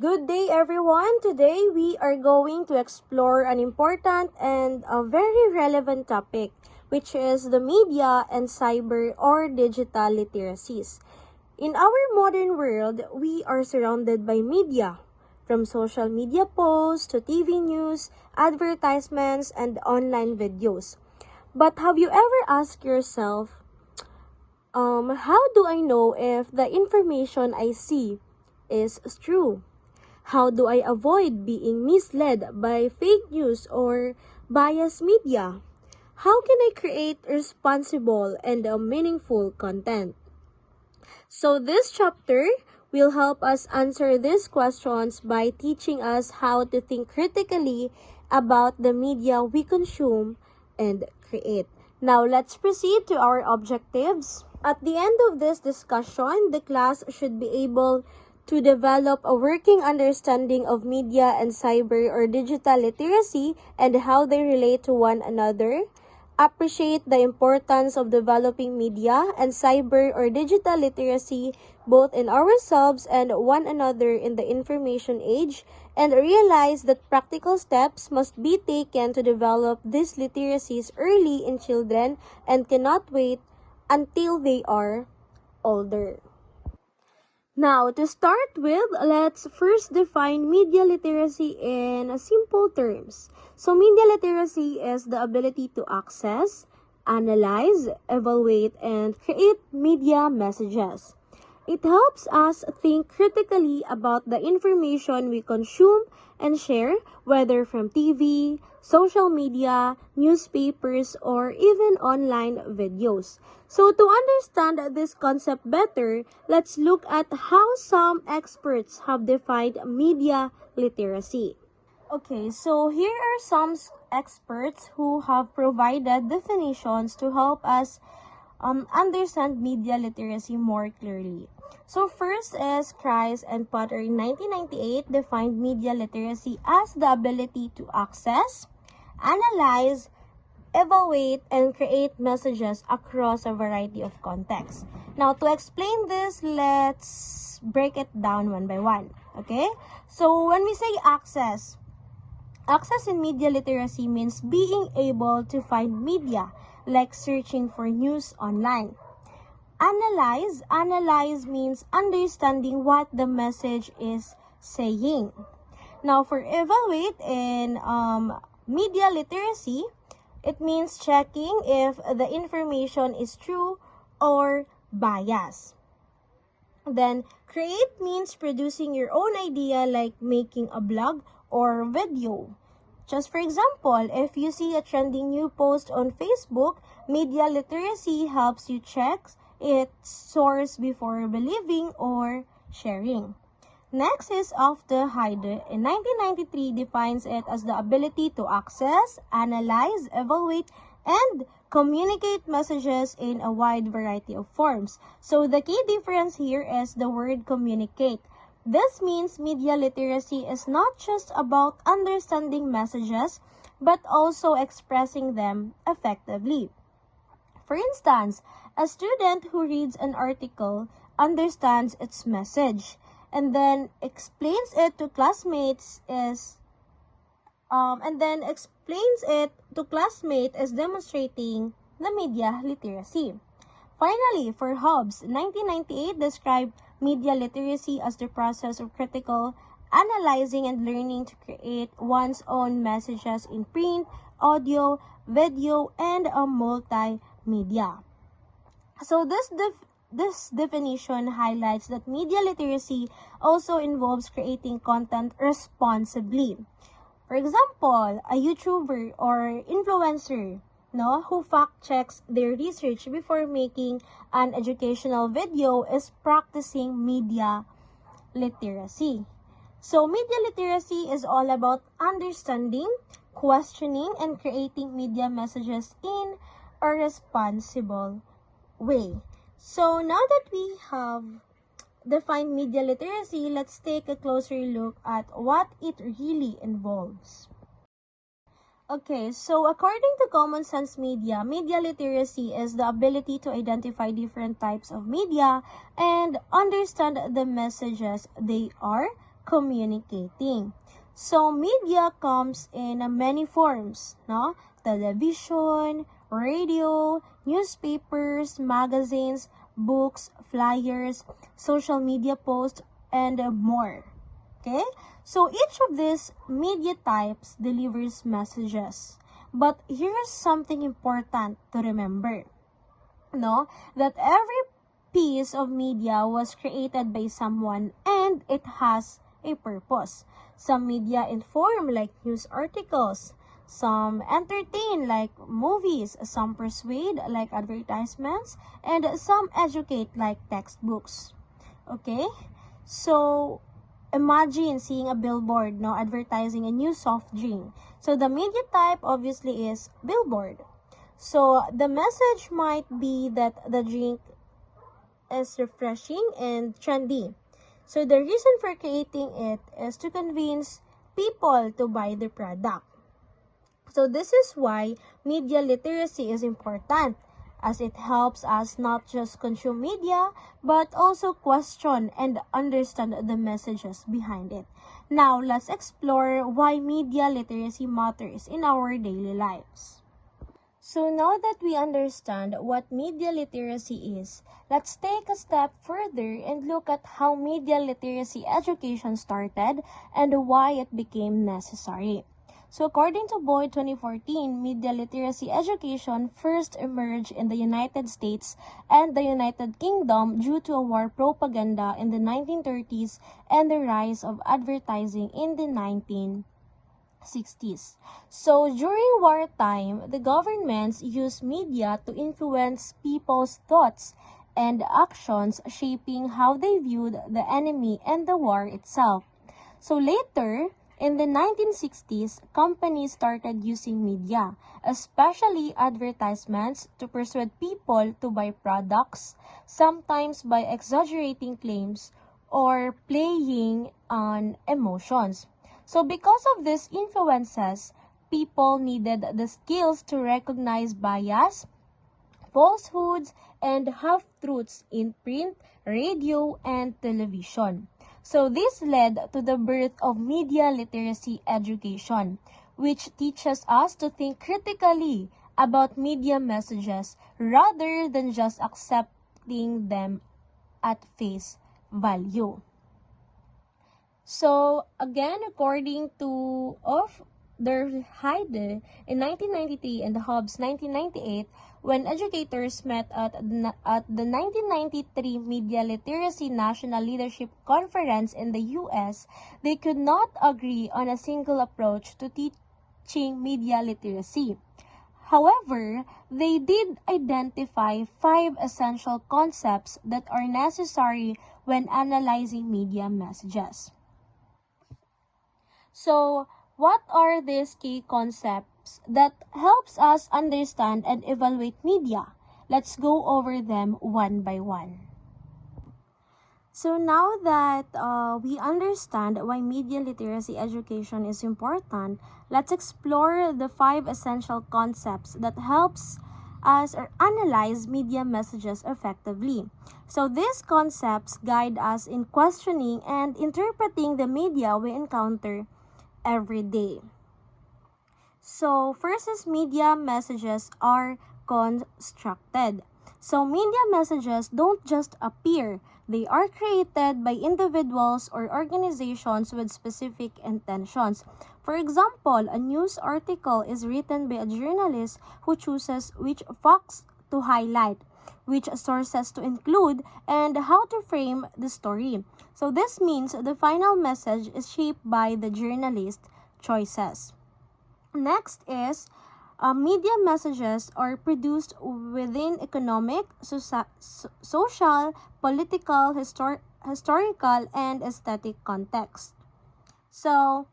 Good day, everyone. Today we are going to explore an important and a very relevant topic, which is the media and cyber or digital literacies. In our modern world, we are surrounded by media, from social media posts to TV news, advertisements, and online videos. But have you ever asked yourself, how do I know if the information I see is true? How do I avoid being misled by fake news or biased media? How can I create responsible and meaningful content? So this chapter will help us answer these questions by teaching us how to think critically about the media we consume and create. Now let's proceed to our objectives. At the end of this discussion, the class should be able to develop a working understanding of media and cyber or digital literacy and how they relate to one another, appreciate the importance of developing media and cyber or digital literacy both in ourselves and one another in the information age, and realize that practical steps must be taken to develop these literacies early in children and cannot wait until they are older. Now, to start with, let's first define media literacy in simple terms. So, media literacy is the ability to access, analyze, evaluate, and create media messages. It helps us think critically about the information we consume and share, whether from TV, social media, newspapers, or even online videos. So to understand this concept better, let's look at how some experts have defined media literacy. Okay, so here are some experts who have provided definitions to help us understand media literacy more clearly. So first is Kreis and Potter in 1998 defined media literacy as the ability to access, analyze, evaluate, and create messages across a variety of contexts. Now, to explain this, let's break it down one by one. Okay? So, when we say access in media literacy means being able to find media, like searching for news online. Analyze means understanding what the message is saying. Now, for evaluate in media literacy, it means checking if the information is true or biased. Then, create means producing your own idea, like making a blog or video. Just for example, if you see a trending new post on Facebook, media literacy helps you check its source before believing or sharing. Next is Of the Heide in 1993 defines it as the ability to access, analyze, evaluate, and communicate messages in a wide variety of forms. So the key difference here is the word communicate. This means media literacy is not just about understanding messages, but also expressing them effectively. For instance, a student who reads an article understands its message and then explains it to classmates is demonstrating the media literacy. Finally, for Hobbes, 1998 described media literacy as the process of critical analyzing and learning to create one's own messages in print, audio, video, and multimedia. So this definition highlights that media literacy also involves creating content responsibly. For example, a YouTuber or influencer who fact checks their research before making an educational video is practicing media literacy. So media literacy is all about understanding, questioning, and creating media messages in a responsible way. So now that we have defined media literacy, let's take a closer look at what it really involves. Okay, so according to Common Sense Media, media literacy is the ability to identify different types of media and understand the messages they are communicating. So media comes in many forms, no? Television, radio, newspapers, magazines, books, flyers, social media posts, and more. Okay? So each of these media types delivers messages. But here's something important to remember, no? That every piece of media was created by someone and it has a purpose. Some media inform like news articles, some entertain like movies, some persuade like advertisements, and some educate like textbooks. Okay? So imagine seeing a billboard, no, advertising a new soft drink. So the media type obviously is billboard. So the message might be that the drink is refreshing and trendy. So the reason for creating it is to convince people to buy the product. So this is why media literacy is important, as it helps us not just consume media but also question and understand the messages behind it. Now let's explore why media literacy matters in our daily lives. So now that we understand what media literacy is, let's take a step further and look at how media literacy education started and why it became necessary. So according to Boyd 2014, media literacy education first emerged in the United States and the United Kingdom due to a war propaganda in the 1930s and the rise of advertising in the 1960s. So during wartime, the governments used media to influence people's thoughts and actions, shaping how they viewed the enemy and the war itself. So later, in the 1960s, companies started using media, especially advertisements, to persuade people to buy products, sometimes by exaggerating claims or playing on emotions. So because of these influences, people needed the skills to recognize bias, falsehoods, and half-truths in print, radio, and television. So this led to the birth of media literacy education, which teaches us to think critically about media messages rather than just accepting them at face value. So again, according to of der Heide in 1993 and Hobbes 1998, when educators met at the 1993 Media Literacy National Leadership Conference in the U.S., they could not agree on a single approach to teaching media literacy. However, they did identify 5 essential concepts that are necessary when analyzing media messages. So, what are these key concepts that helps us understand and evaluate media? Let's go over them one by one. So now that we understand why media literacy education is important, let's explore the 5 essential concepts that helps us or analyze media messages effectively. So these concepts guide us in questioning and interpreting the media we encounter every day. So first is media messages are constructed. So media messages don't just appear, they are created by individuals or organizations with specific intentions. For example, a news article is written by a journalist who chooses which facts to highlight, which sources to include, and how to frame the story. So this means the final message is shaped by the journalist's choices. Next is media messages are produced within economic, social, political, historical, and aesthetic context. So,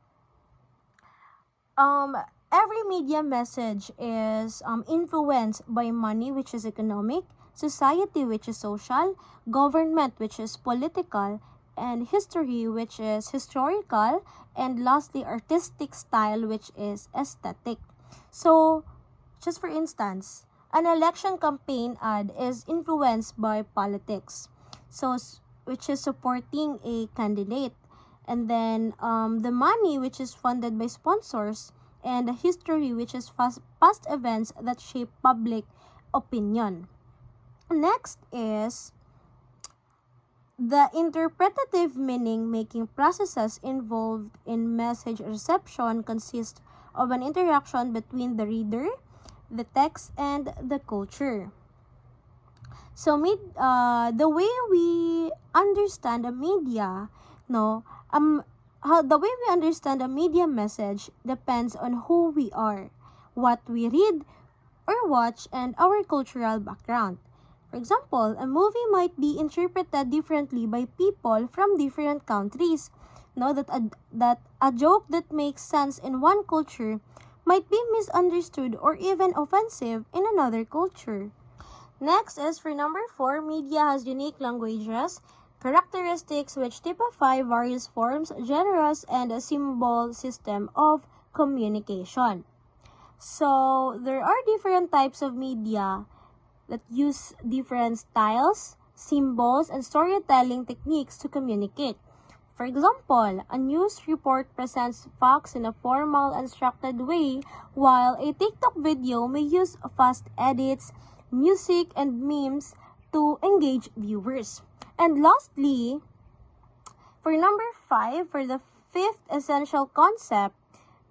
every media message is influenced by money, which is economic, society, which is social, government, which is political, and history, which is historical, and lastly, artistic style, which is aesthetic. So, just for instance, an election campaign ad is influenced by politics, so which is supporting a candidate, and then the money, which is funded by sponsors, and the history, which is past events that shape public opinion. Next is the interpretative meaning-making processes involved in message reception consist of an interaction between the reader, the text, and the culture. So, the way we understand the media, the way we understand a media message depends on who we are, what we read or watch, and our cultural background. For example, a movie might be interpreted differently by people from different countries. That a joke that makes sense in one culture might be misunderstood or even offensive in another culture. Next is for number 4, media has unique languages, characteristics which typify various forms, genres, and a symbol system of communication. So, there are different types of media that use different styles, symbols, and storytelling techniques to communicate. For example, a news report presents facts in a formal and structured way, while a TikTok video may use fast edits, music, and memes to engage viewers. And lastly, for number 5, for the fifth essential concept,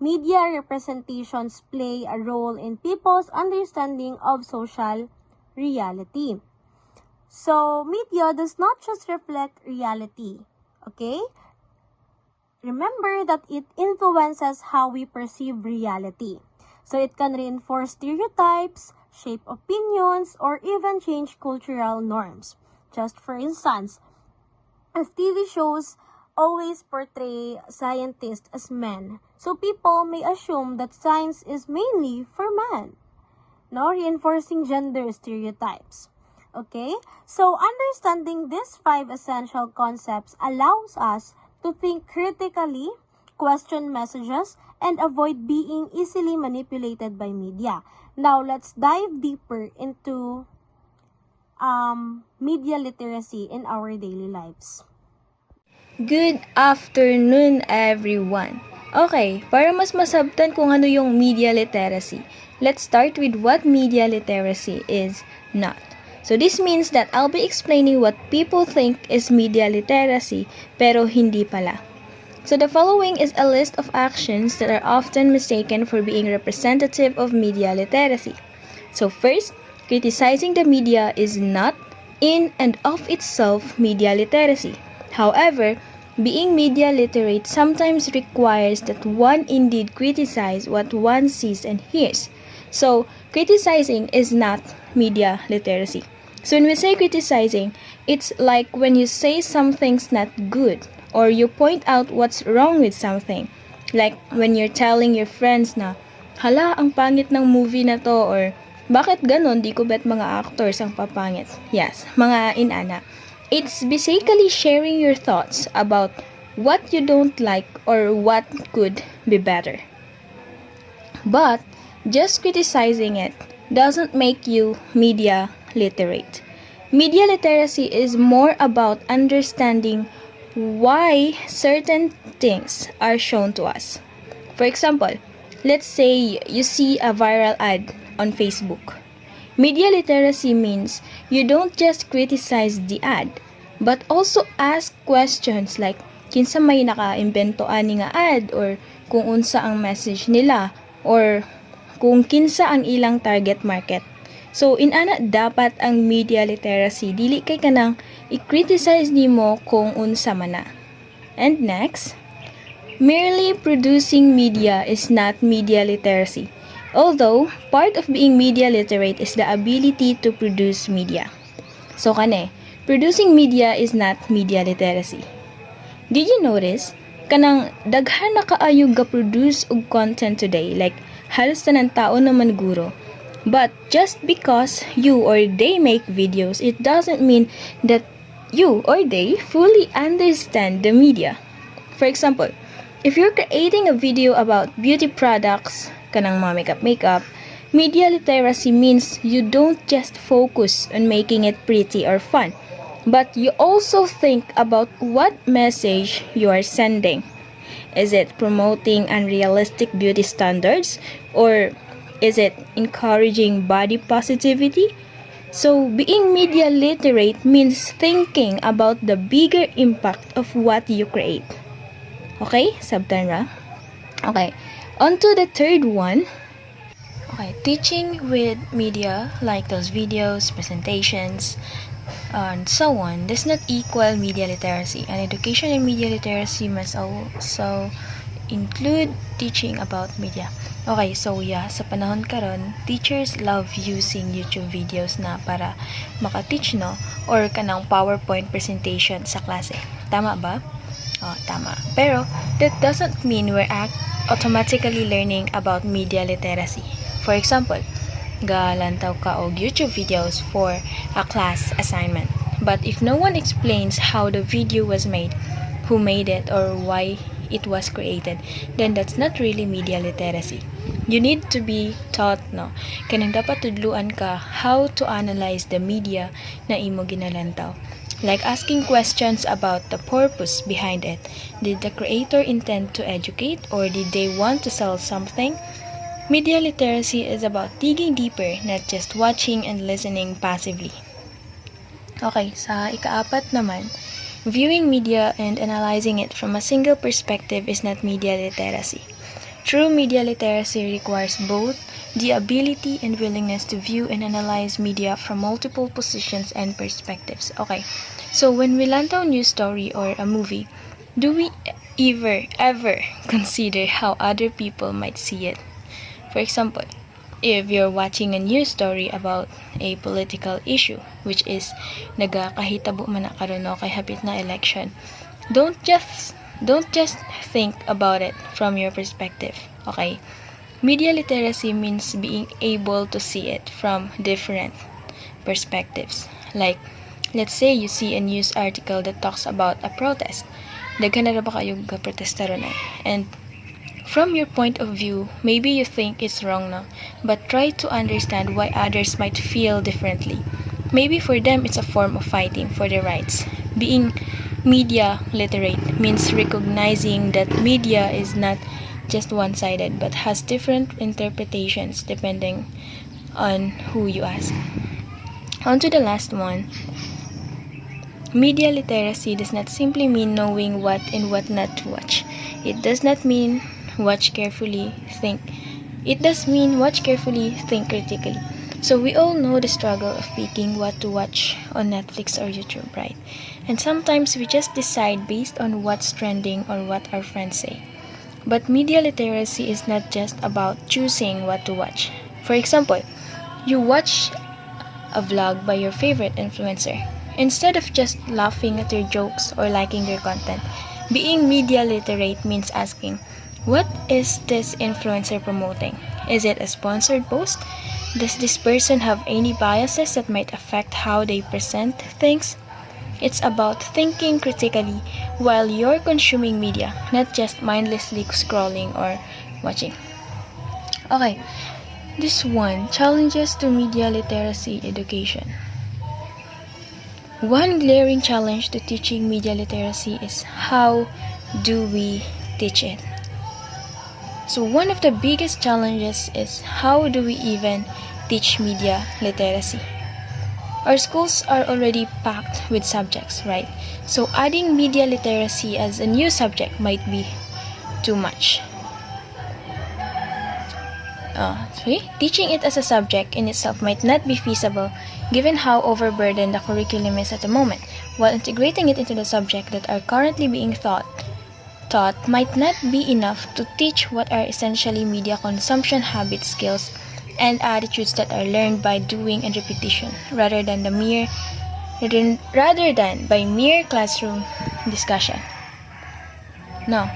media representations play a role in people's understanding of social reality. So, media does not just reflect reality, okay? Remember that it influences how we perceive reality. So, it can reinforce stereotypes, shape opinions, or even change cultural norms. Just for instance, if TV shows always portray scientists as men, so people may assume that science is mainly for men, reinforcing gender stereotypes. Okay? So, understanding these 5 essential concepts allows us to think critically, question messages, and avoid being easily manipulated by media. Now, let's dive deeper into media literacy in our daily lives. Good afternoon, everyone. Okay, para mas masabtan kung ano yung media literacy, let's start with what media literacy is not. So this means that I'll be explaining what people think is media literacy, pero hindi pala. So the following is a list of actions that are often mistaken for being representative of media literacy. So first, criticizing the media is not in and of itself media literacy. However, being media literate sometimes requires that one indeed criticize what one sees and hears. So, criticizing is not media literacy. So, when we say criticizing, it's like when you say something's not good or you point out what's wrong with something. Like when you're telling your friends na, hala, ang pangit ng movie na to, or bakit ganon, di ko bet mga actors ang papangit. Yes, mga inana. It's basically sharing your thoughts about what you don't like or what could be better. But just criticizing it doesn't make you media literate. Media literacy is more about understanding why certain things are shown to us. For example, let's say you see a viral ad on Facebook. Media literacy means you don't just criticize the ad, but also ask questions like kinsa may naka-imbento ani nga ad, or kung unsa ang message nila, or kung kinsa ang ilang target market. So inana dapat ang media literacy dili kay kanang i-criticize nimo kung unsa man na. And next, merely producing media is not media literacy. Although, part of being media literate is the ability to produce media. So producing media is not media literacy. Did you notice? Kanang daghan na kaayog ga-produce og content today, like halos tanang tao naman guro. But just because you or they make videos, it doesn't mean that you or they fully understand the media. For example, if you're creating a video about beauty products, kanang mga makeup, media literacy means you don't just focus on making it pretty or fun. But you also think about what message you are sending. Is it promoting unrealistic beauty standards, or is it encouraging body positivity? So, being media literate means thinking about the bigger impact of what you create. Okay, Subtanra? Okay, on to the third one. Okay, teaching with media like those videos, presentations, and so on does not equal media literacy. And education in media literacy must also include teaching about media. Okay, so yeah, sa panahon karon, teachers love using YouTube videos na para maka-teach, no? Or kanang PowerPoint presentation sa klase. Tama ba? Oh, tama. Pero, that doesn't mean we're automatically learning about media literacy. For example, galantaw ka og YouTube videos for a class assignment. But if no one explains how the video was made, who made it, or why it was created, then that's not really media literacy. You need to be taught, no? Kanang dapat tudluan ka how to analyze the media na imo ginalantaw. Like asking questions about the purpose behind it. Did the creator intend to educate, or did they want to sell something? Media literacy is about digging deeper, not just watching and listening passively. Okay, sa ikaapat naman, viewing media and analyzing it from a single perspective is not media literacy. True media literacy requires both the ability and willingness to view and analyze media from multiple positions and perspectives. Okay, so when we lantaw news story or a movie, do we ever consider how other people might see it? For example, if you're watching a news story about a political issue, which is nagakahitabo man na karon kay hapit na election, don't just think about it from your perspective, okay? Media literacy means being able to see it from different perspectives. Like, let's say you see a news article that talks about a protest. Daghan na ra ba kayo ga-protesta ron eh? And from your point of view, maybe you think it's wrong now, but try to understand why others might feel differently. Maybe for them it's a form of fighting for their rights. Being media literate means recognizing that media is not just one-sided but has different interpretations depending on who you ask. On to the last one. Media literacy does not simply mean knowing what and what not to watch. It does not mean watch carefully, think. It does mean watch carefully, think critically. So we all know the struggle of picking what to watch on Netflix or YouTube, right? And sometimes we just decide based on what's trending or what our friends say. But media literacy is not just about choosing what to watch. For example, you watch a vlog by your favorite influencer. Instead of just laughing at their jokes or liking their content, being media literate means asking, what is this influencer promoting? Is it a sponsored post? Does this person have any biases that might affect how they present things? It's about thinking critically while you're consuming media, not just mindlessly scrolling or watching. Okay, this one, challenges to media literacy education. One glaring challenge to teaching media literacy is how do we teach it? So one of the biggest challenges is how do we even teach media literacy? Our schools are already packed with subjects, right? So adding media literacy as a new subject might be too much. Teaching it as a subject in itself might not be feasible given how overburdened the curriculum is at the moment, while integrating it into the subject that are currently being taught might not be enough to teach what are essentially media consumption habits, skills, and attitudes that are learned by doing and repetition rather than by mere classroom discussion. No,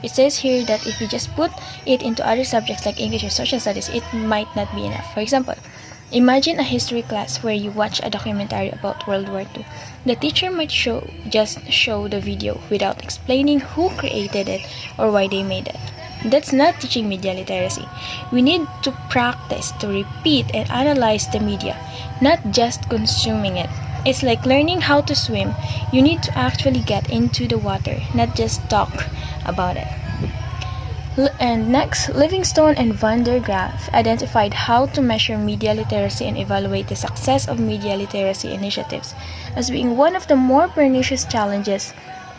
it says here that if you just put it into other subjects like English or social studies, it might not be enough. For example, imagine a history class where you watch a documentary about World War II. The teacher might just show the video without explaining who created it or why they made it. That's not teaching media literacy. We need to practice to repeat and analyze the media, not just consuming it. It's like learning how to swim. You need to actually get into the water, not just talk about it. And next, Livingstone and Van der Graaf identified how to measure media literacy and evaluate the success of media literacy initiatives as being one of the more pernicious challenges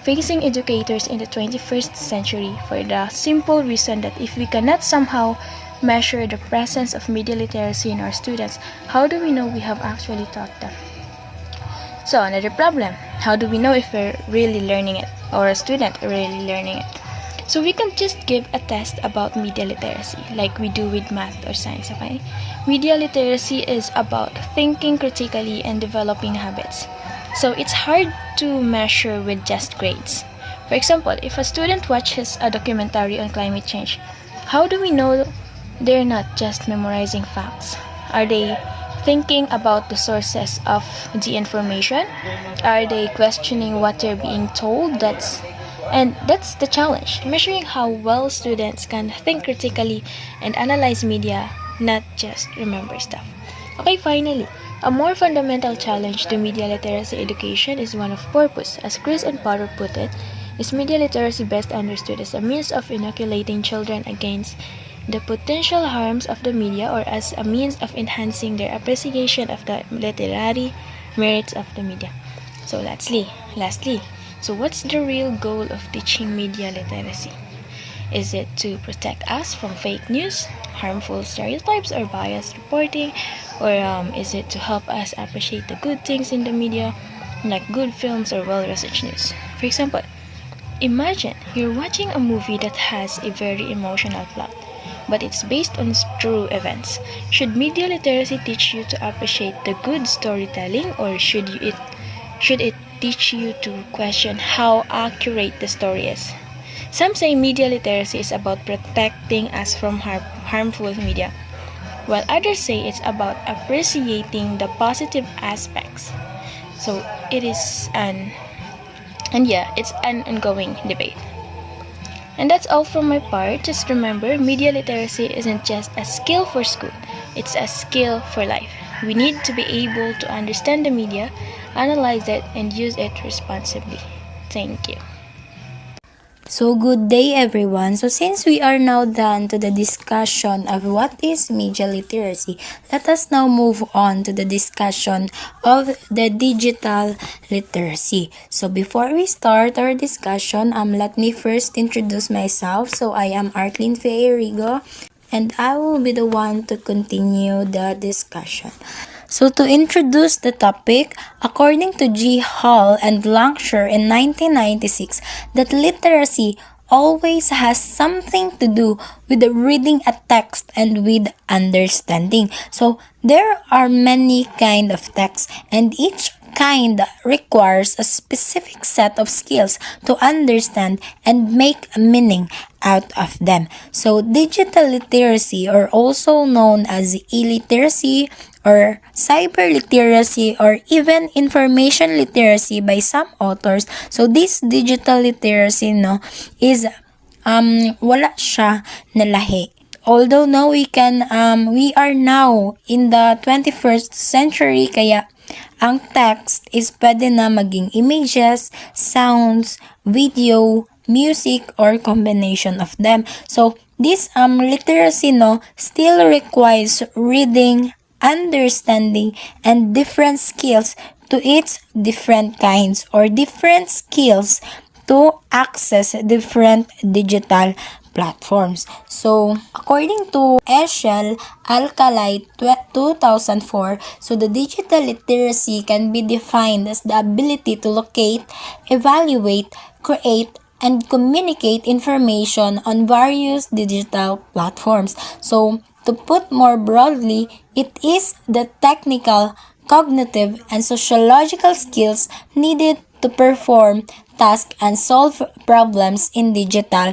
facing educators in the 21st century, for the simple reason that if we cannot somehow measure the presence of media literacy in our students, how do we know we have actually taught them? So another problem, how do we know if we're really learning it or a student really learning it? So we can just give a test about media literacy like we do with math or science, okay? Media literacy is about thinking critically and developing habits. So it's hard to measure with just grades. For example, if a student watches a documentary on climate change, how do we know they're not just memorizing facts? Are they thinking about the sources of the information? Are they questioning what they're being told? That's the challenge, measuring how well students can think critically and analyze media, not just remember stuff. Okay, finally, a more fundamental challenge to media literacy education is one of purpose. As Chris and Potter put it, is media literacy best understood as a means of inoculating children against the potential harms of the media or as a means of enhancing their appreciation of the literary merits of the media. So lastly, so what's the real goal of teaching media literacy? Is it to protect us from fake news, harmful stereotypes, or biased reporting? Or is it to help us appreciate the good things in the media, like good films or well-researched news? For example, imagine you're watching a movie that has a very emotional plot, but it's based on true events. Should media literacy teach you to appreciate the good storytelling, or should it teach you to question how accurate the story is? Some say media literacy is about protecting us from harmful media, while others say it's about appreciating the positive aspects. So it's an ongoing debate. And that's all from my part. Just remember, media literacy isn't just a skill for school, it's a skill for life. We need to be able to understand the media, analyze it, and use it responsibly. Thank you. So good day everyone. So since we are now done to the discussion of what is media literacy, let us now move on to the discussion of the digital literacy. So before we start our discussion, let me first introduce myself. So I am Artlene Feirigo and I will be the one to continue the discussion. So to introduce the topic, according to G. Hall and Lancashire in 1996, that literacy always has something to do with the reading a text and with understanding. So there are many kind of texts and each kind requires a specific set of skills to understand and make a meaning out of them. So digital literacy, or also known as illiteracy or cyber literacy or even information literacy by some authors. So this digital literacy is wala siya na lahi. Although now we are now in the 21st century, kaya ang text is pwede na maging images, sounds, video, music, or combination of them. So this literacy still requires reading, understanding, and different skills to its different kinds or different skills to access different digital platforms. So, according to Eschel Alcalay 2004, so the digital literacy can be defined as the ability to locate, evaluate, create, and communicate information on various digital platforms. So, to put more broadly, it is the technical, cognitive, and sociological skills needed to perform tasks and solve problems in digital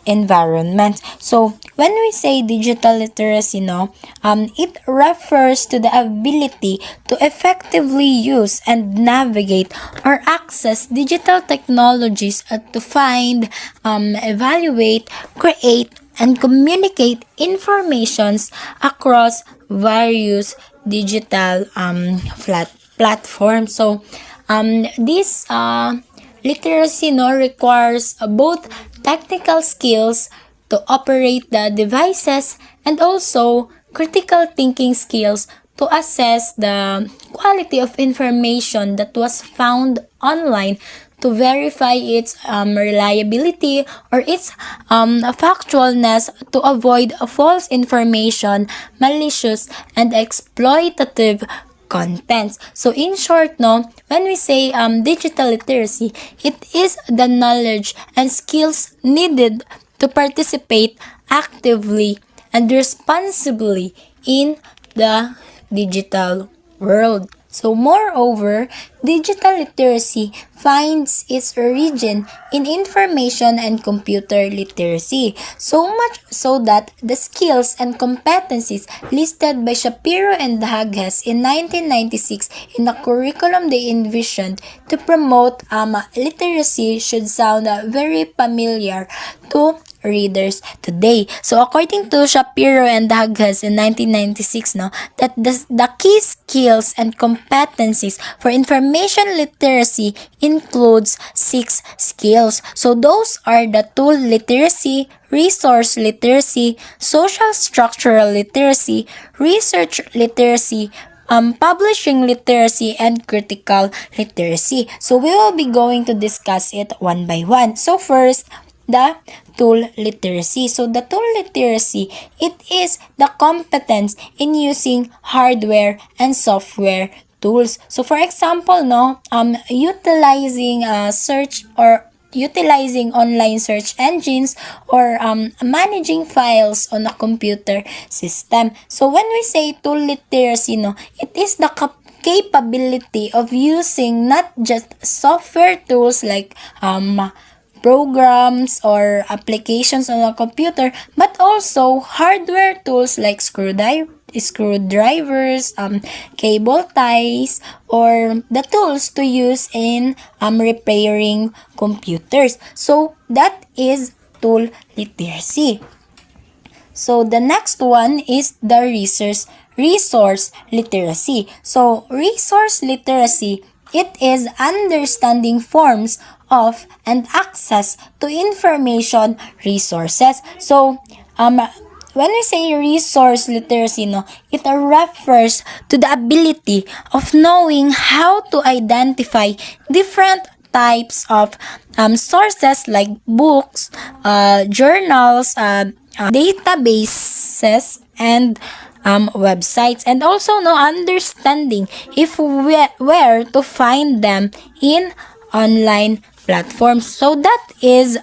environments. So, when we say digital literacy, it refers to the ability to effectively use and navigate or access digital technologies to find, evaluate, create, and communicate informations across various digital platforms. So this literacy requires both technical skills to operate the devices and also critical thinking skills to assess the quality of information that was found online, to verify its reliability or its factualness, to avoid false information, malicious and exploitative contents. So in short, when we say digital literacy, it is the knowledge and skills needed to participate actively and responsibly in the digital world. So moreover, digital literacy finds its origin in information and computer literacy. So much so that the skills and competencies listed by Shapiro and Hages in 1996 in the curriculum they envisioned to promote literacy should sound very familiar to readers today. So according to Shapiro and Hages in 1996, that the key skills and competencies for information literacy includes 6 skills. So those are the tool literacy, resource literacy, social structural literacy, research literacy, publishing literacy, and critical literacy. So we will be going to discuss it one by one. So first, the tool literacy. So the tool literacy, it is the competence in using hardware and software tools. So for example, utilizing search or utilizing online search engines or managing files on a computer system. So when we say tool literacy, it is the capability of using not just software tools like programs or applications on a computer, but also hardware tools like screwdrivers, cable ties, or the tools to use in repairing computers. So that is tool literacy. So the next one is the resource literacy. So resource literacy, it is understanding forms of and access to information resources. So when we say resource literacy, it refers to the ability of knowing how to identify different types of sources like books, journals, databases, and websites, and also understanding if where to find them in online platforms. So that is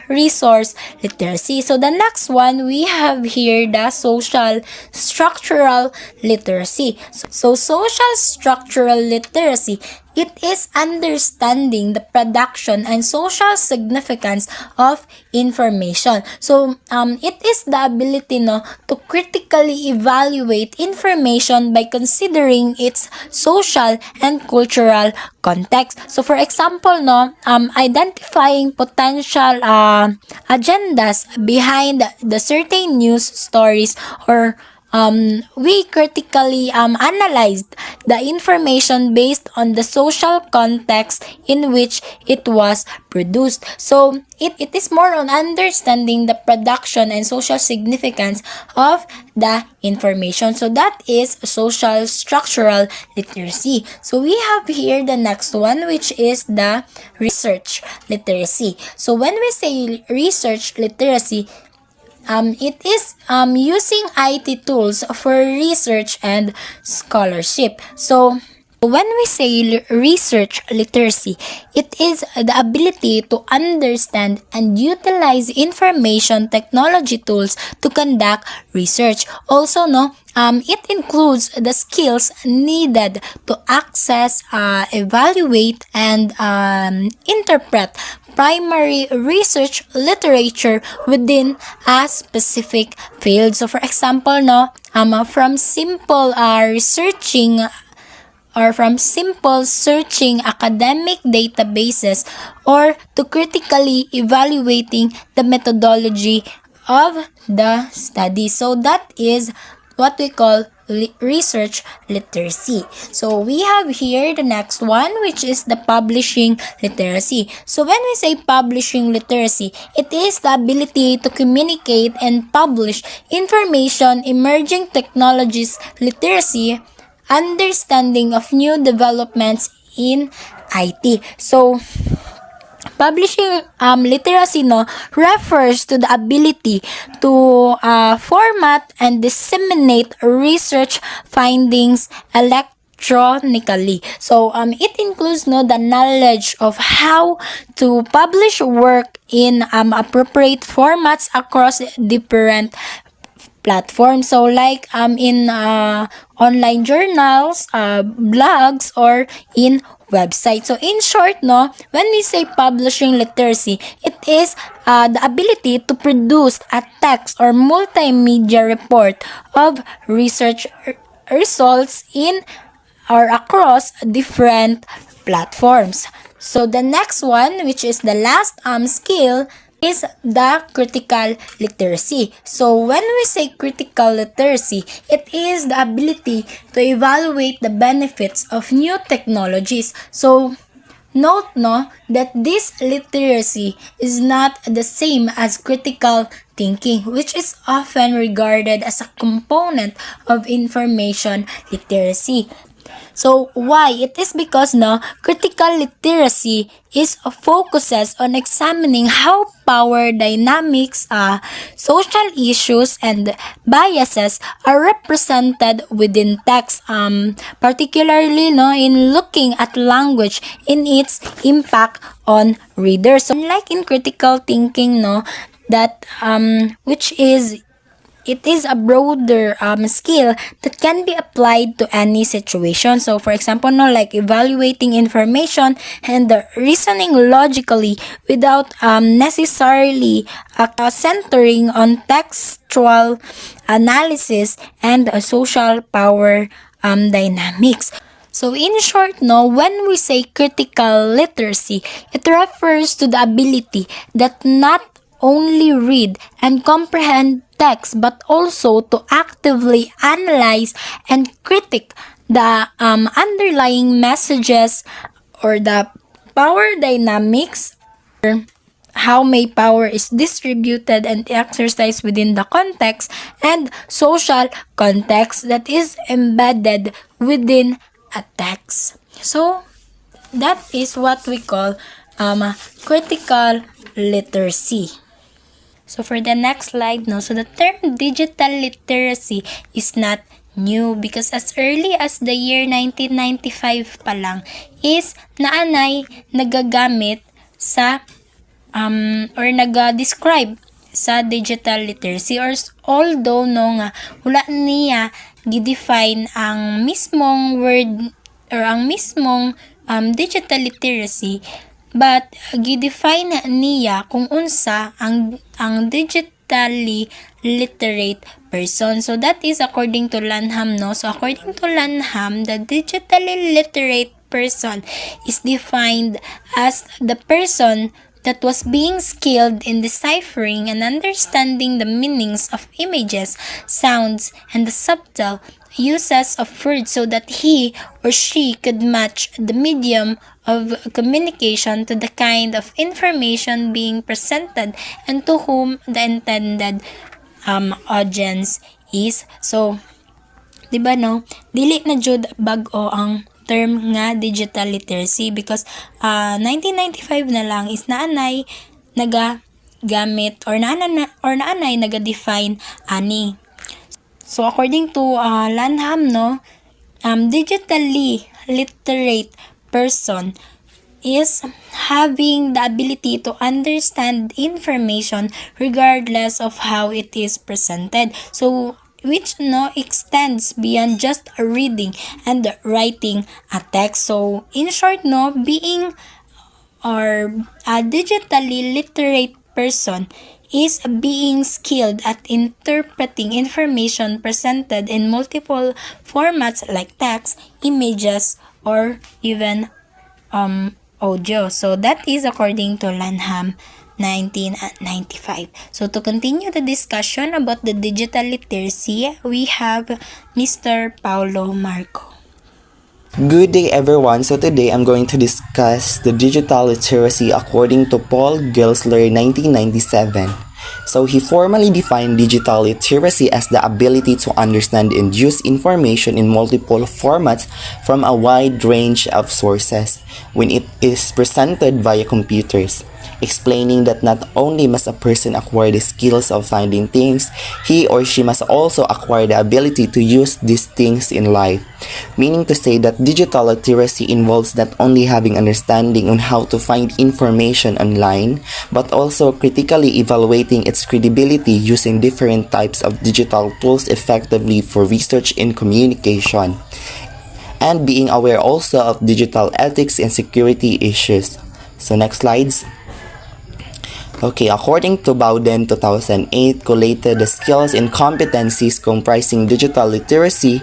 resource literacy. So the next one we have here, the social structural literacy. So social structural literacy, it is understanding the production and social significance of information. So it is the ability to critically evaluate information by considering its social and cultural context. So for example, identifying potential agendas behind the certain news stories, or we critically analyzed the information based on the social context in which it was produced. So it is more on understanding the production and social significance of the information. So that is social structural literacy. So we have here the next one, which is the research literacy. So when we say research literacy, it is using IT tools for research and scholarship. So when we say research literacy, it is the ability to understand and utilize information technology tools to conduct research. Also, it includes the skills needed to access, evaluate, and interpret primary research literature within a specific field. So for example, from simple searching academic databases, or to critically evaluating the methodology of the study. So that is what we call research literacy. So we have here the next one, which is the publishing literacy. So when we say publishing literacy, it is the ability to communicate and publish information, emerging technologies, literacy, understanding of new developments in IT. So publishing literacy refers to the ability to format and disseminate research findings electronically. So it includes the knowledge of how to publish work in appropriate formats across different platforms. So like in online journals, blogs, or in website. So in short, when we say publishing literacy, it is the ability to produce a text or multimedia report of research results in or across different platforms. So the next one, which is the last skill, is the critical literacy. So when we say critical literacy, it is the ability to evaluate the benefits of new technologies. So note that this literacy is not the same as critical thinking, which is often regarded as a component of information literacy. So why? It is because critical literacy is focuses on examining how power dynamics, social issues, and biases are represented within text, particularly in looking at language in its impact on readers. So unlike in critical thinking, that which is it is a broader skill that can be applied to any situation. So, for example, like evaluating information and reasoning logically without necessarily centering on textual analysis and social power dynamics. So in short, when we say critical literacy, it refers to the ability that not only read and comprehend text but also to actively analyze and critique the underlying messages or the power dynamics, how may power is distributed and exercised within the context and social context that is embedded within a text. So that is what we call critical literacy. So for the next slide, so the term digital literacy is not new because as early as the year 1995 pa lang is naanay nagagamit sa or nag-describe sa digital literacy, or although nga wala niya gidefine ang mismong word or ang mismong digital literacy, but gidefine niya kung unsa ang digitally literate person. So that is according to Lanham, So according to Lanham, the digitally literate person is defined as the person that was being skilled in deciphering and understanding the meanings of images, sounds, and the subtle uses of words so that he or she could match the medium of communication to the kind of information being presented and to whom the intended audience is. So, di ba dili na jud bag-o ang term nga digital literacy because 1995 na lang is naanay nagagamit or naanay naga-define ani. So according to Lanham, digitally literate person is having the ability to understand information regardless of how it is presented. So which extends beyond just reading and writing a text. So in short, being or a digitally literate person is being skilled at interpreting information presented in multiple formats like text, images, or even audio. So that is according to Lanham 1995. So to continue the discussion about the digital literacy, we have Mr. Paulo Marco. Good day everyone. So today I'm going to discuss the digital literacy according to Paul Gilsler 1997. So he formally defined digital literacy as the ability to understand and use information in multiple formats from a wide range of sources when it is presented via computers, explaining that not only must a person acquire the skills of finding things, he or she must also acquire the ability to use these things in life. Meaning to say that digital literacy involves not only having understanding on how to find information online, but also critically evaluating its credibility using different types of digital tools effectively for research and communication, and being aware also of digital ethics and security issues. So next slides. Okay, according to Bowden 2008, collated the skills and competencies comprising digital literacy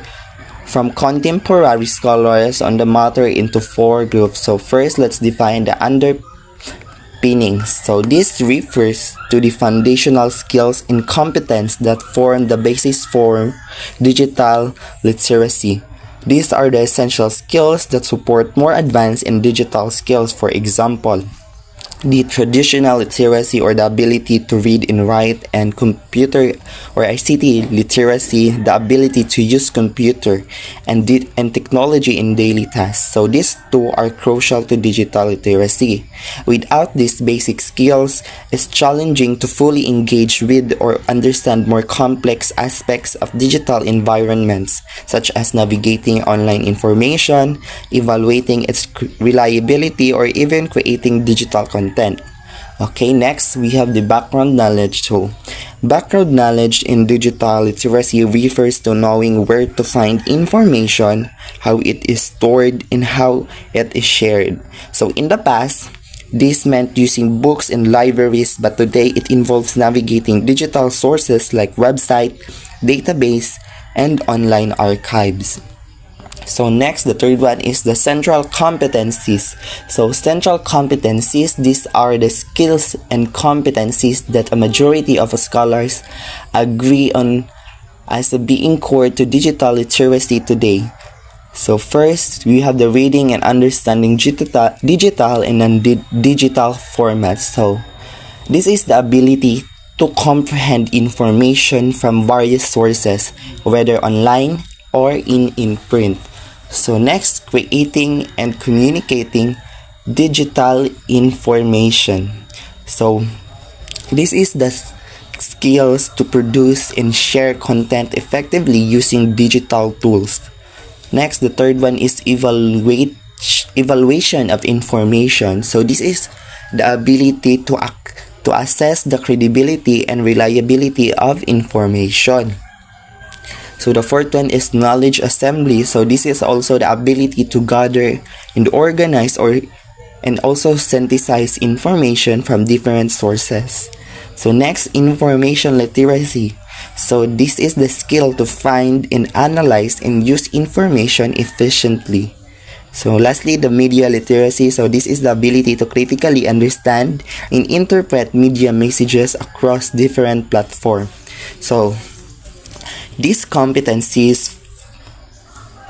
from contemporary scholars on the matter into 4 groups. So first, let's define the underpinnings. So this refers to the foundational skills and competence that form the basis for digital literacy. These are the essential skills that support more advanced and digital skills. For example, the traditional literacy or the ability to read and write, and computer or ICT literacy, the ability to use computer and technology in daily tasks. So these two are crucial to digital literacy. Without these basic skills, it's challenging to fully engage with or understand more complex aspects of digital environments, such as navigating online information, evaluating its reliability, or even creating digital content. Okay, next we have the background knowledge tool. Background knowledge in digital literacy refers to knowing where to find information, how it is stored, and how it is shared. So in the past, this meant using books and libraries, but today it involves navigating digital sources like website, database, and online archives. So next, the third one is the central competencies. So central competencies, these are the skills and competencies that a majority of scholars agree on as being core to digital literacy today. So first, we have the reading and understanding digital and non-digital formats. So this is the ability to comprehend information from various sources, whether online or in print. So next, creating and communicating digital information. So this is the skills to produce and share content effectively using digital tools. Next, the third one is evaluation of information. So this is the ability to assess the credibility and reliability of information. So the fourth one is knowledge assembly. So this is also the ability to gather and organize and also synthesize information from different sources. So next, information literacy. So this is the skill to find and analyze and use information efficiently. So lastly, the media literacy. So this is the ability to critically understand and interpret media messages across different platforms. So these competencies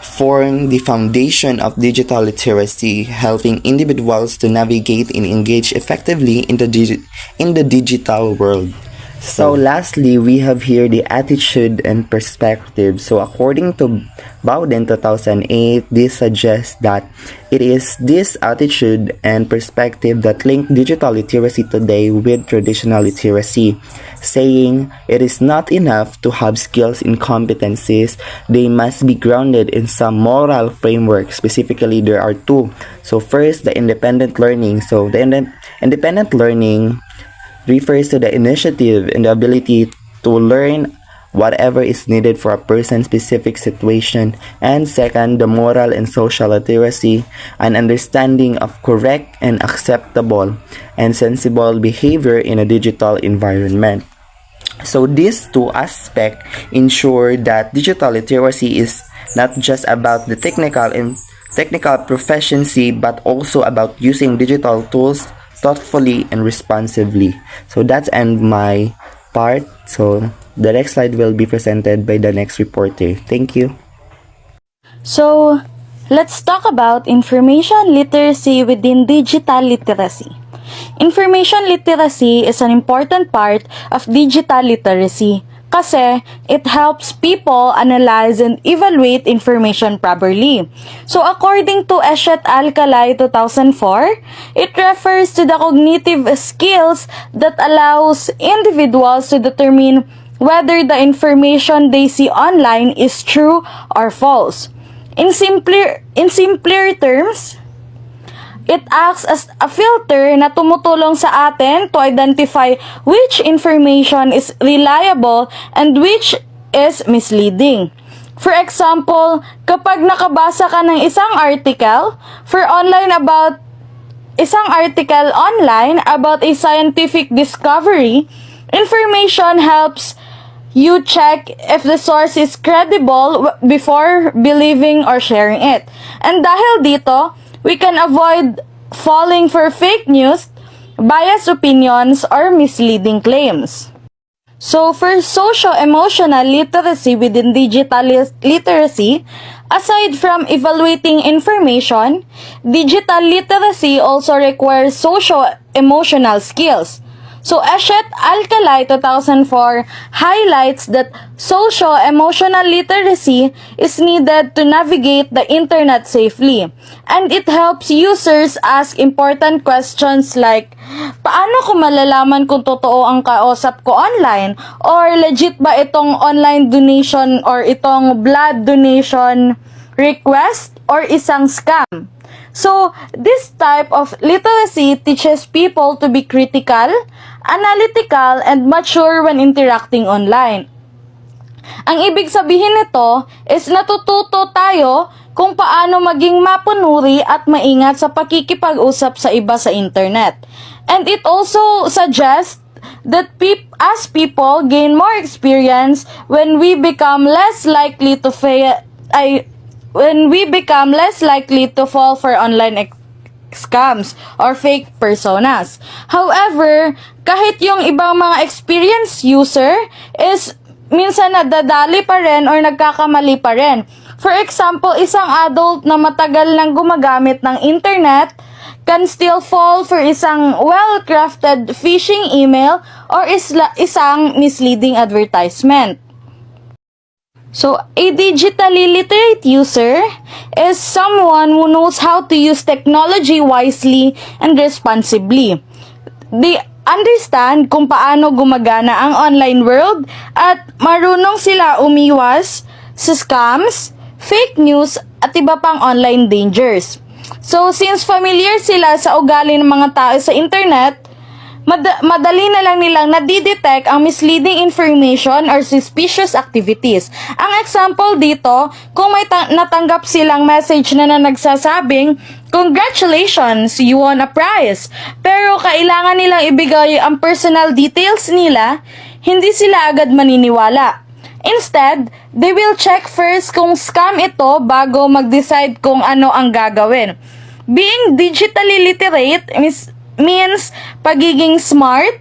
form the foundation of digital literacy, helping individuals to navigate and engage effectively in the digital world. So lastly, we have here the attitude and perspective. So according to Bowden 2008, this suggests that it is this attitude and perspective that link digital literacy today with traditional literacy, saying it is not enough to have skills and competencies, they must be grounded in some moral framework. Specifically, there are two. So first, the independent learning. So the independent learning refers to the initiative and the ability to learn whatever is needed for a person's specific situation. And second, the moral and social literacy, an understanding of correct and acceptable and sensible behavior in a digital environment. So these two aspects ensure that digital literacy is not just about the technical proficiency, but also about using digital tools thoughtfully and responsively. So that's end my part. So the next slide will be presented by the next reporter. Thank you. So, let's talk about information literacy within digital literacy. Information literacy is an important part of digital literacy kasi it helps people analyze and evaluate information properly. So according to Eshet Alcalay 2004, it refers to the cognitive skills that allows individuals to determine whether the information they see online is true or false. In simpler terms, it acts as a filter na tumutulong sa atin to identify which information is reliable and which is misleading. For example, kapag nakabasa ka ng isang article online about a scientific discovery, information helps you check if the source is credible before believing or sharing it. And dahil dito, we can avoid falling for fake news, biased opinions, or misleading claims. So for socio-emotional literacy within digital literacy, aside from evaluating information, digital literacy also requires socio-emotional skills. So Eshet Alcalay 2004 highlights that socio-emotional literacy is needed to navigate the internet safely. And it helps users ask important questions like, paano ko malalaman kung totoo ang kausap ko online? Or legit ba itong online donation or itong blood donation request or isang scam? So, this type of literacy teaches people to be critical, analytical, and mature when interacting online. Ang ibig sabihin nito is natututo tayo kung paano maging mapunuri at maingat sa pakikipag-usap sa iba sa internet. And it also suggests that as people gain more experience when we become less likely to fall for online scams or fake personas. However, kahit yung ibang mga experienced user is minsan nadadali pa rin or nagkakamali pa rin. For example, isang adult na matagal nang gumagamit ng internet can still fall for isang well-crafted phishing email or isang misleading advertisement. So, a digitally literate user is someone who knows how to use technology wisely and responsibly. They understand kung paano gumagana ang online world at marunong sila umiwas sa scams, fake news, at iba pang online dangers. So, since familiar sila sa ugali ng mga tao sa internet, madali na lang nilang nadidetect ang misleading information or suspicious activities. Ang example dito, kung may natanggap silang message na nagsasabing, "Congratulations, you won a prize," pero kailangan nilang ibigay ang personal details nila, hindi sila agad maniniwala. Instead, they will check first kung scam ito bago mag-decide kung ano ang gagawin. Being digitally literate means pagiging smart,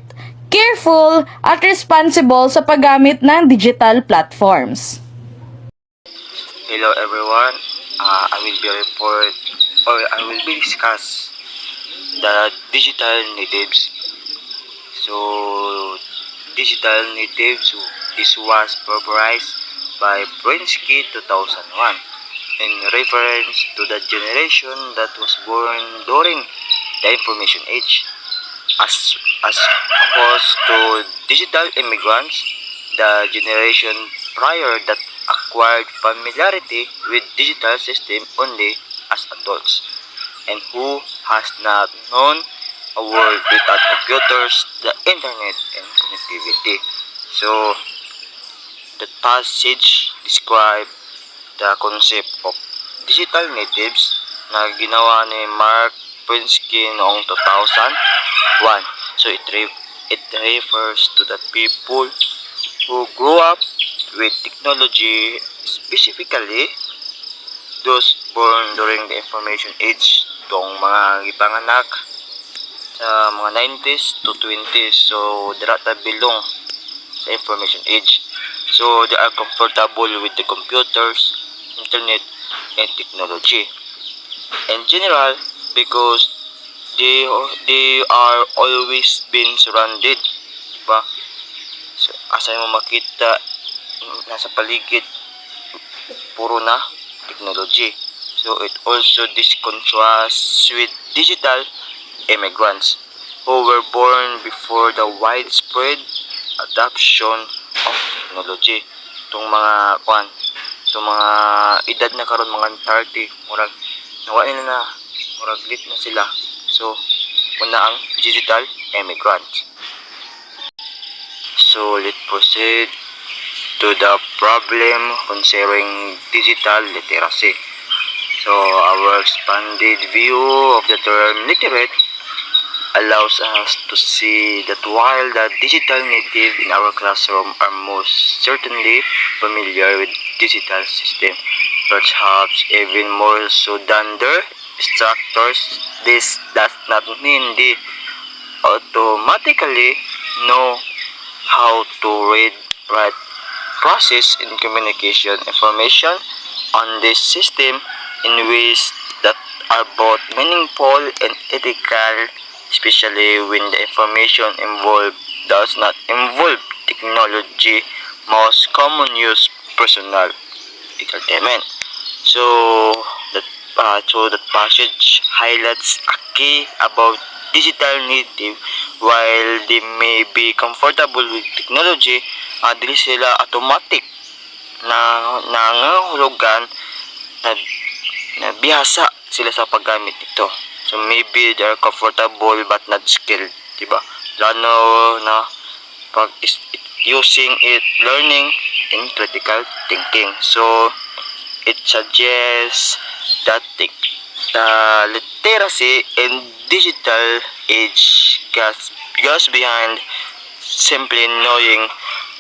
careful, at responsible sa paggamit ng digital platforms. Hello everyone, I will be discuss the digital natives. So, digital natives, this was popularized by Brinsky 2001 in reference to the generation that was born during the information age. As opposed to digital immigrants, the generation prior that acquired familiarity with digital system only as adults, and who has not known a world without computers, the internet, and connectivity. So, the passage describe the concept of digital natives na ginawa ni Mark Pinsky noong 2001. So it refers to the people who grew up with technology, specifically those born during the information age, tong mga ipanganak sa mga 90s to 20s. So, dira ta bilong sa information age. So, they are comfortable with the computers, internet, and technology. In general, because they are always been surrounded, diba? So, asa mo makita, nasa paligid, puro na technology. So, it also this contrasts with digital immigrants who were born before the widespread adoption of technology. Itong itong mga edad na karon mga 30, murag nawa nila na, murag lit na sila. So, una ang digital immigrants. So, let's proceed to the problem concerning digital literacy. So, our expanded view of the term literate allows us to see that while the digital native in our classroom are most certainly familiar with digital system, perhaps even more so than their instructors, this does not mean they automatically know how to read, write, process, and communication information on this system in ways that are both meaningful and ethical, especially when the information involved does not involve technology, most common use personal entertainment. So that passage highlights a key about digital native. While they may be comfortable with technology, dili sila automatic na nangangahulugan na, na bihasa sila sa paggamit nito. So maybe they are comfortable but not skilled, diba? Lalo na pag using it, learning in critical thinking. So it suggests that the literacy in digital age goes behind simply knowing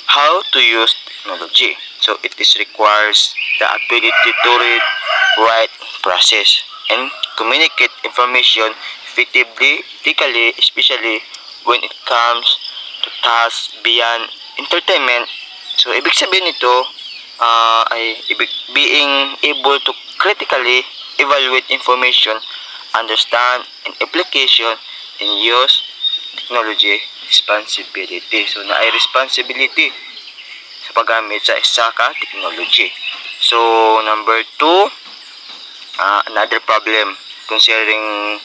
how to use technology. So it is requires the ability to read, write, process, and communicate information effectively, ethically, especially when it comes to tasks beyond entertainment. So ibig sabihin nito ay being able to critically evaluate information, understand and application, and use technology responsibility. So na ay responsibility sa paggamit sa isa ka technology. So number 2, another problem concerning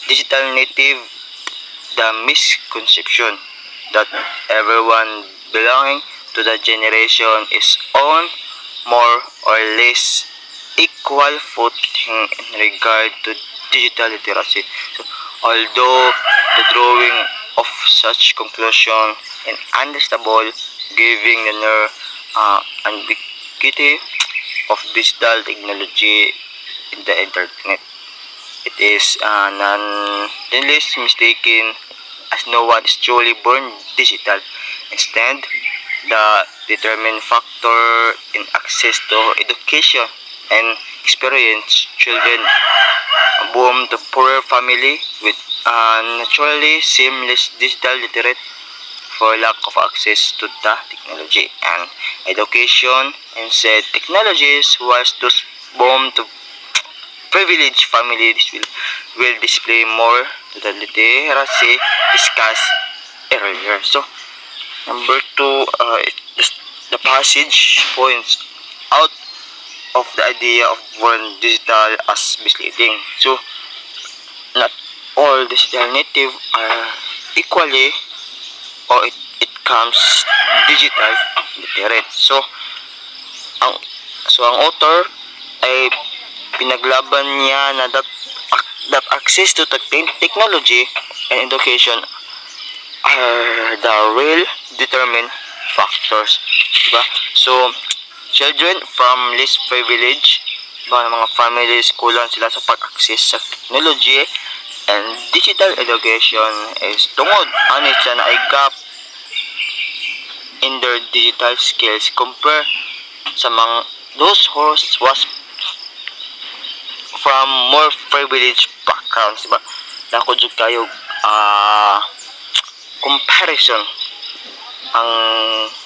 digital native, the misconception that everyone belonging to the generation is on more or less equal footing in regard to digital literacy. So, although the drawing of such conclusion is understandable, giving the ambiguity of digital technology in the internet, it is nonetheless mistaken, as no one is truly born digital. Instead, the determining factor in access to education and experience, children born to poorer family with naturally seamless digital literate for lack of access to the technology and education. Instead, technologies was those born to privileged families will display more to the literacy discussed earlier. So, number 2, the passage points out of the idea of born digital as misleading. So, not all digital native are equally or it comes digital literate. So, ang author ay pinaglaban niya na that access to technology and education are the real determined factors, diba? So, children from less privilege, mga families, kulang sila sa pag-access sa technology and digital education is tungod ani siya na ay gap in their digital skills compare sa mga those who was from more privileged backgrounds, diba? Nako jud kayo ah comparison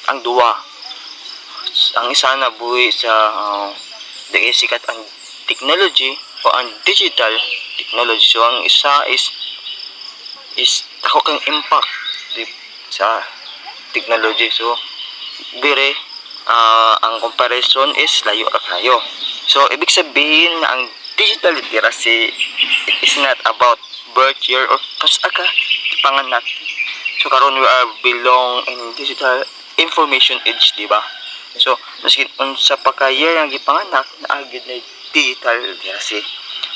ang duwa. Ang isa na buhi sa di sikat ang technology o ang digital technology. So ang isa is ako kang impact sa technology. So dire ang comparison is layo ra kayo. So ibig sabihin na ang digital literacy is not about birth year or kas aka panganak. So karon we are belong in digital information age, di ba? So maski unsa pa ka year ang gipanganak na agid na digital literacy.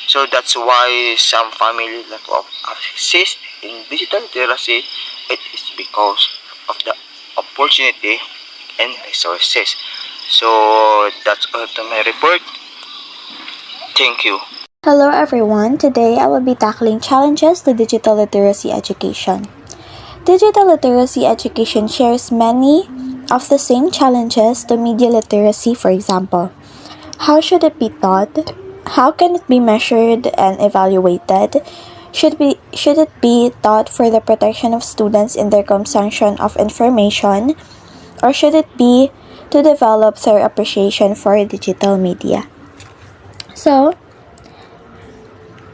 So that's why some family lack of access in digital literacy. It is because of the opportunity and resources. So that's all to my report. Thank you. Hello everyone, today I will be tackling challenges to digital literacy education. Digital literacy education shares many of the same challenges to media literacy, for example. How should it be taught? How can it be measured and evaluated? Should it be taught for the protection of students in their consumption of information? Or should it be to develop their appreciation for digital media? So,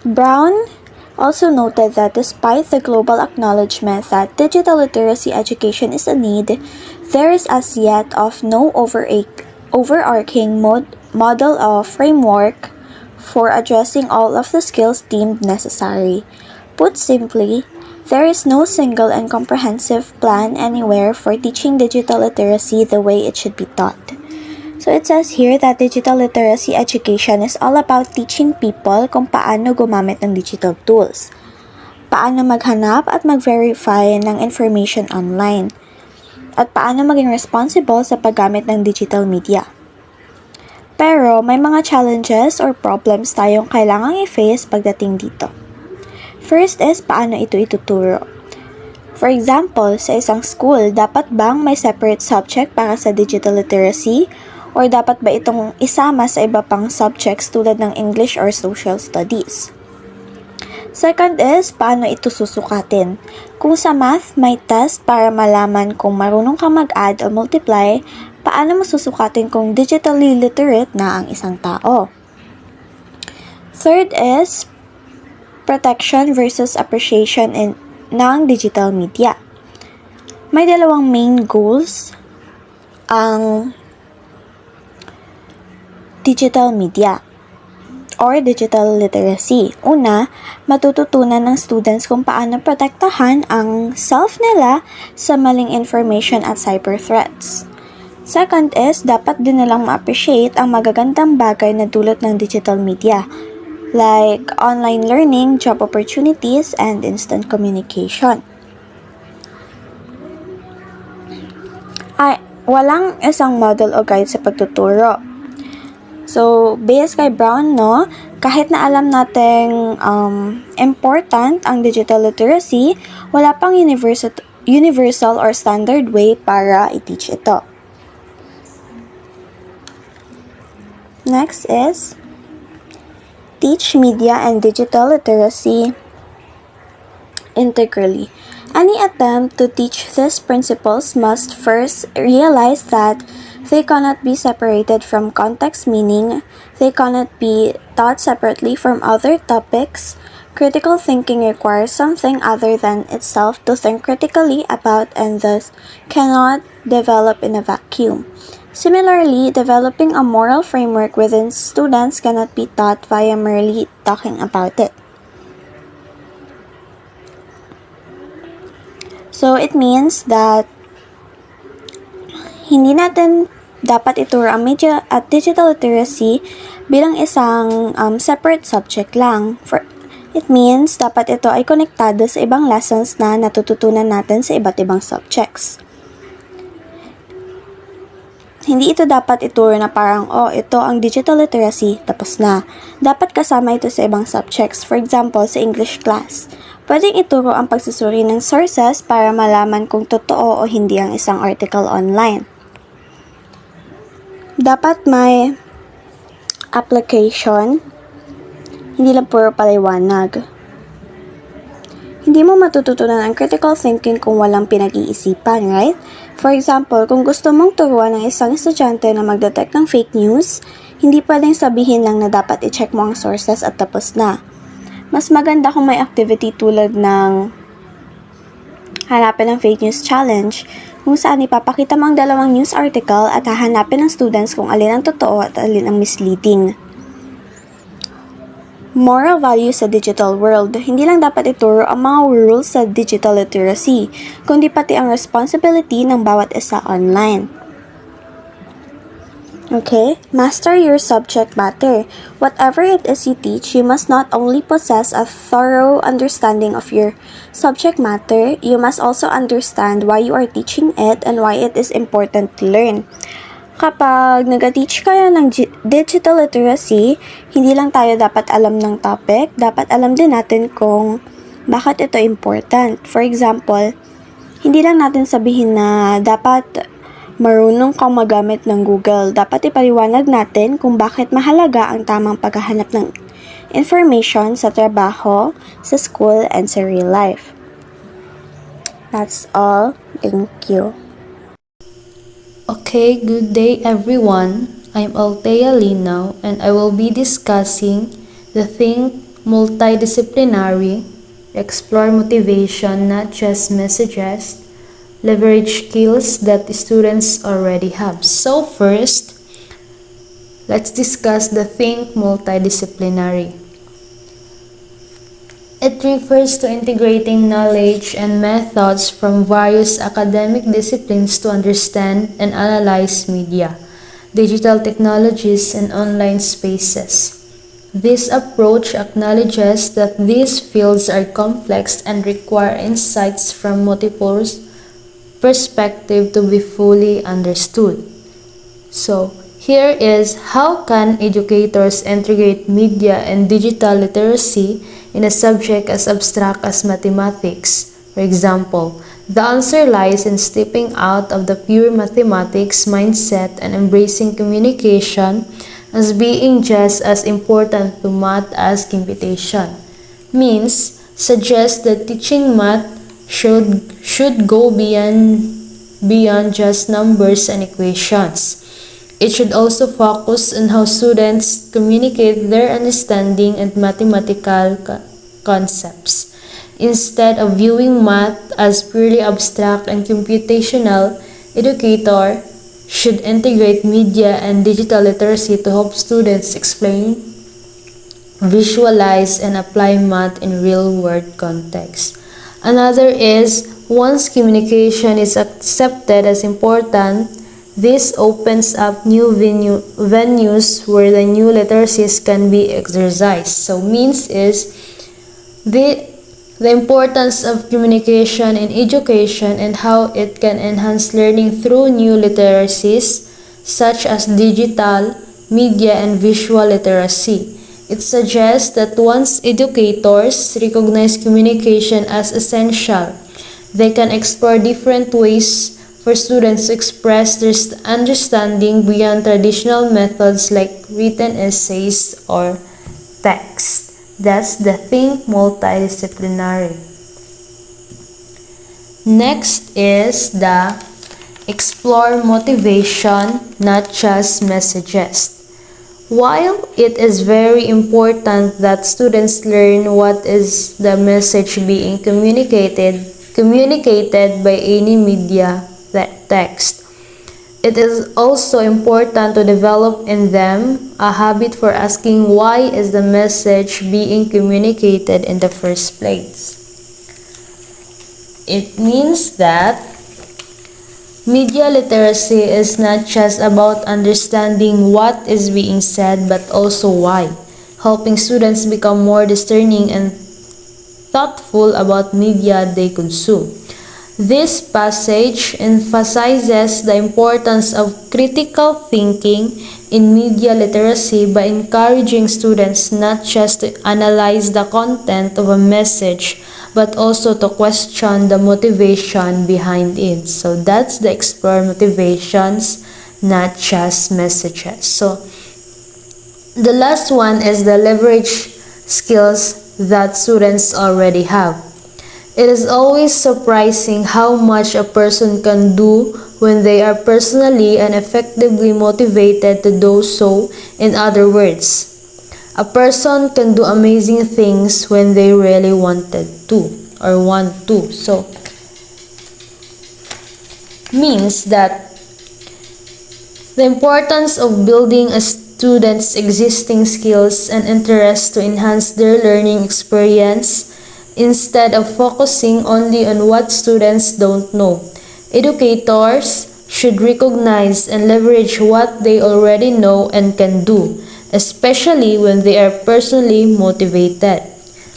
Brown also noted that despite the global acknowledgement that digital literacy education is a need, there is as yet of no overarching model or framework for addressing all of the skills deemed necessary. Put simply, there is no single and comprehensive plan anywhere for teaching digital literacy the way it should be taught. So it says here that digital literacy education is all about teaching people kung paano gumamit ng digital tools, paano maghanap at mag-verify ng information online, at paano maging responsible sa paggamit ng digital media. Pero may mga challenges or problems tayong kailangang i-face pagdating dito. First is paano ito ituturo. For example, sa isang school, dapat bang may separate subject para sa digital literacy? Or dapat ba itong isama sa iba pang subjects tulad ng English or social studies? Second is, paano ito susukatin? Kung sa math, may test para malaman kung marunong ka mag-add o multiply, paano mo susukatin kung digitally literate na ang isang tao? Third is, protection versus appreciation ng digital media. May dalawang main goals ang digital media or digital literacy. Una, matututunan ng students kung paano protektahan ang self nila sa maling information at cyber threats. Second is, dapat din nilang ma-appreciate ang magagandang bagay na dulot ng digital media, like online learning, job opportunities, and instant communication. Walang isang model o guide sa pagtuturo. So, based kay Brown, no, kahit na alam nating important ang digital literacy, wala pang universal or standard way para i-teach ito. Next is, teach media and digital literacy integrally. Any attempt to teach these principles must first realize that they cannot be separated from context, meaning they cannot be taught separately from other topics. Critical thinking requires something other than itself to think critically about and thus cannot develop in a vacuum. Similarly, developing a moral framework within students cannot be taught via merely talking about it. So, it means that hindi natin dapat ituro ang media at digital literacy bilang isang separate subject lang. It means dapat ito ay konektado sa ibang lessons na natututunan natin sa iba't ibang subjects. Hindi ito dapat ituro na parang, ito ang digital literacy, tapos na. Dapat kasama ito sa ibang subjects. For example, sa English class. Pwedeng ituro ang pagsusuri ng sources para malaman kung totoo o hindi ang isang article online. Dapat may application, hindi lang puro paliwanag. Hindi mo matututunan ang critical thinking kung walang pinag-iisipan, right? For example, kung gusto mong turuan ng isang estudyante na mag-detect ng fake news, hindi pwedeng sabihin lang na dapat i-check mo ang sources at tapos na. Mas maganda kung may activity tulad ng hanapin ng fake news challenge, kung saan ipapakita mo ang dalawang news article at hahanapin ng students kung alin ang totoo at alin ang misleading. Moral values sa digital world. Hindi lang dapat ituro ang mga rules sa digital literacy, kundi pati ang responsibility ng bawat isa online. Okay? Master your subject matter. Whatever it is you teach, you must not only possess a thorough understanding of your subject matter, you must also understand why you are teaching it and why it is important to learn. Kapag nag-teach kayo ng digital literacy, hindi lang tayo dapat alam ng topic, dapat alam din natin kung bakit ito important. For example, hindi lang natin sabihin na dapat marunong kang magamit ng Google. Dapat ipaliwanag natin kung bakit mahalaga ang tamang paghahanap ng information sa trabaho, sa school, and sa real life. That's all. Thank you. Okay, good day everyone. I'm Althea Linaw and I will be discussing the Think Multidisciplinary, Explore Motivation, Not Just Messages, Leverage Skills that students already have. So first, let's discuss the Think Multidisciplinary. It refers to integrating knowledge and methods from various academic disciplines to understand and analyze media, digital technologies, and online spaces. This approach acknowledges that these fields are complex and require insights from multiple perspectives to be fully understood. So, here is how can educators integrate media and digital literacy in a subject as abstract as mathematics. For example, the answer lies in stepping out of the pure mathematics mindset and embracing communication as being just as important to math as computation. Means, suggest that teaching math should go beyond just numbers and equations. It should also focus on how students communicate their understanding and mathematical concepts. Instead of viewing math as purely abstract and computational, educator should integrate media and digital literacy to help students explain, visualize, and apply math in real-world context. Another is, once communication is accepted as important, this opens up new venues where the new literacies can be exercised. So means is the importance of communication in education and how it can enhance learning through new literacies such as digital, media, and visual literacy. It suggests that once educators recognize communication as essential, they can explore different ways for students to express their understanding beyond traditional methods like written essays or text. That's the Think Multidisciplinary. Next is the Explore Motivation, Not Just Messages. While it is very important that students learn what is the message being communicated by any media text, it is also important to develop in them a habit for asking why is the message being communicated in the first place. It means that media literacy is not just about understanding what is being said but also why, helping students become more discerning and thoughtful about media they consume. This passage emphasizes the importance of critical thinking in media literacy by encouraging students not just to analyze the content of a message but also to question the motivation behind it. So that's the explore motivations, not just messages. So the last one is the leverage skills that students already have. It is always surprising how much a person can do when they are personally and effectively motivated to do so. In other words, a person can do amazing things when they really wanted to or want to. So, means that the importance of building a student's existing skills and interests to enhance their learning experience instead of focusing only on what students don't know. Educators should recognize and leverage what they already know and can do, especially when they are personally motivated.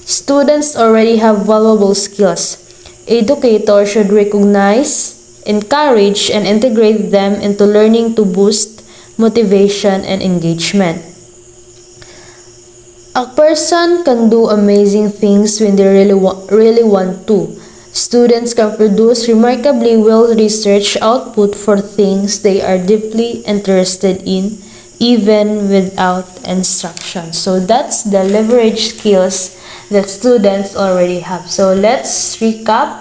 Students already have valuable skills. Educators should recognize, encourage, and integrate them into learning to boost motivation and engagement. A person can do amazing things when they really want to. Students can produce remarkably well-researched output for things they are deeply interested in, even without instruction. So that's the leverage skills that students already have. So let's recap.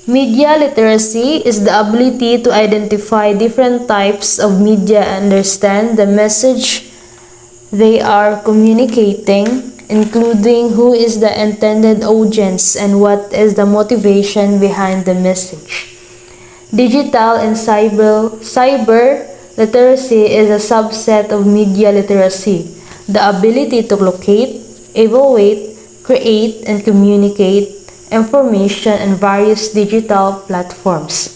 Media literacy is the ability to identify different types of media and understand the message they are communicating, including who is the intended audience and what is the motivation behind the message. Digital and cyber literacy is a subset of media literacy, the ability to locate, evaluate, create, and communicate information in various digital platforms.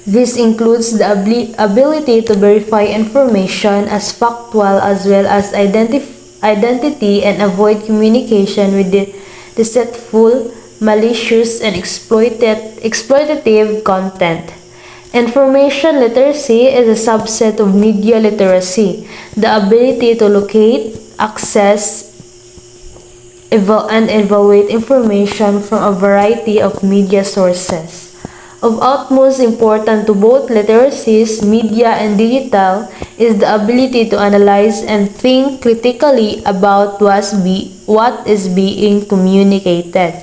This includes the ability to verify information as factual as well as identity and avoid communication with deceitful, malicious, and exploitative content. Information literacy is a subset of media literacy, the ability to locate, access, and evaluate information from a variety of media sources. Of utmost importance to both literacies, media and digital, is the ability to analyze and think critically about what is being communicated.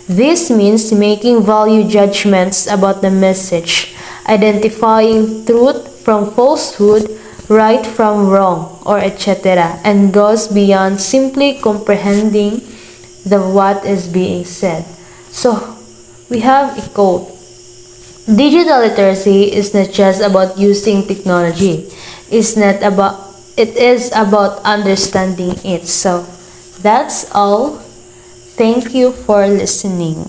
This means making value judgments about the message, identifying truth from falsehood, right from wrong, or etc., and goes beyond simply comprehending what is being said. So, we have a quote. Digital literacy is not just about using technology. It is about understanding it. So, that's all. Thank you for listening.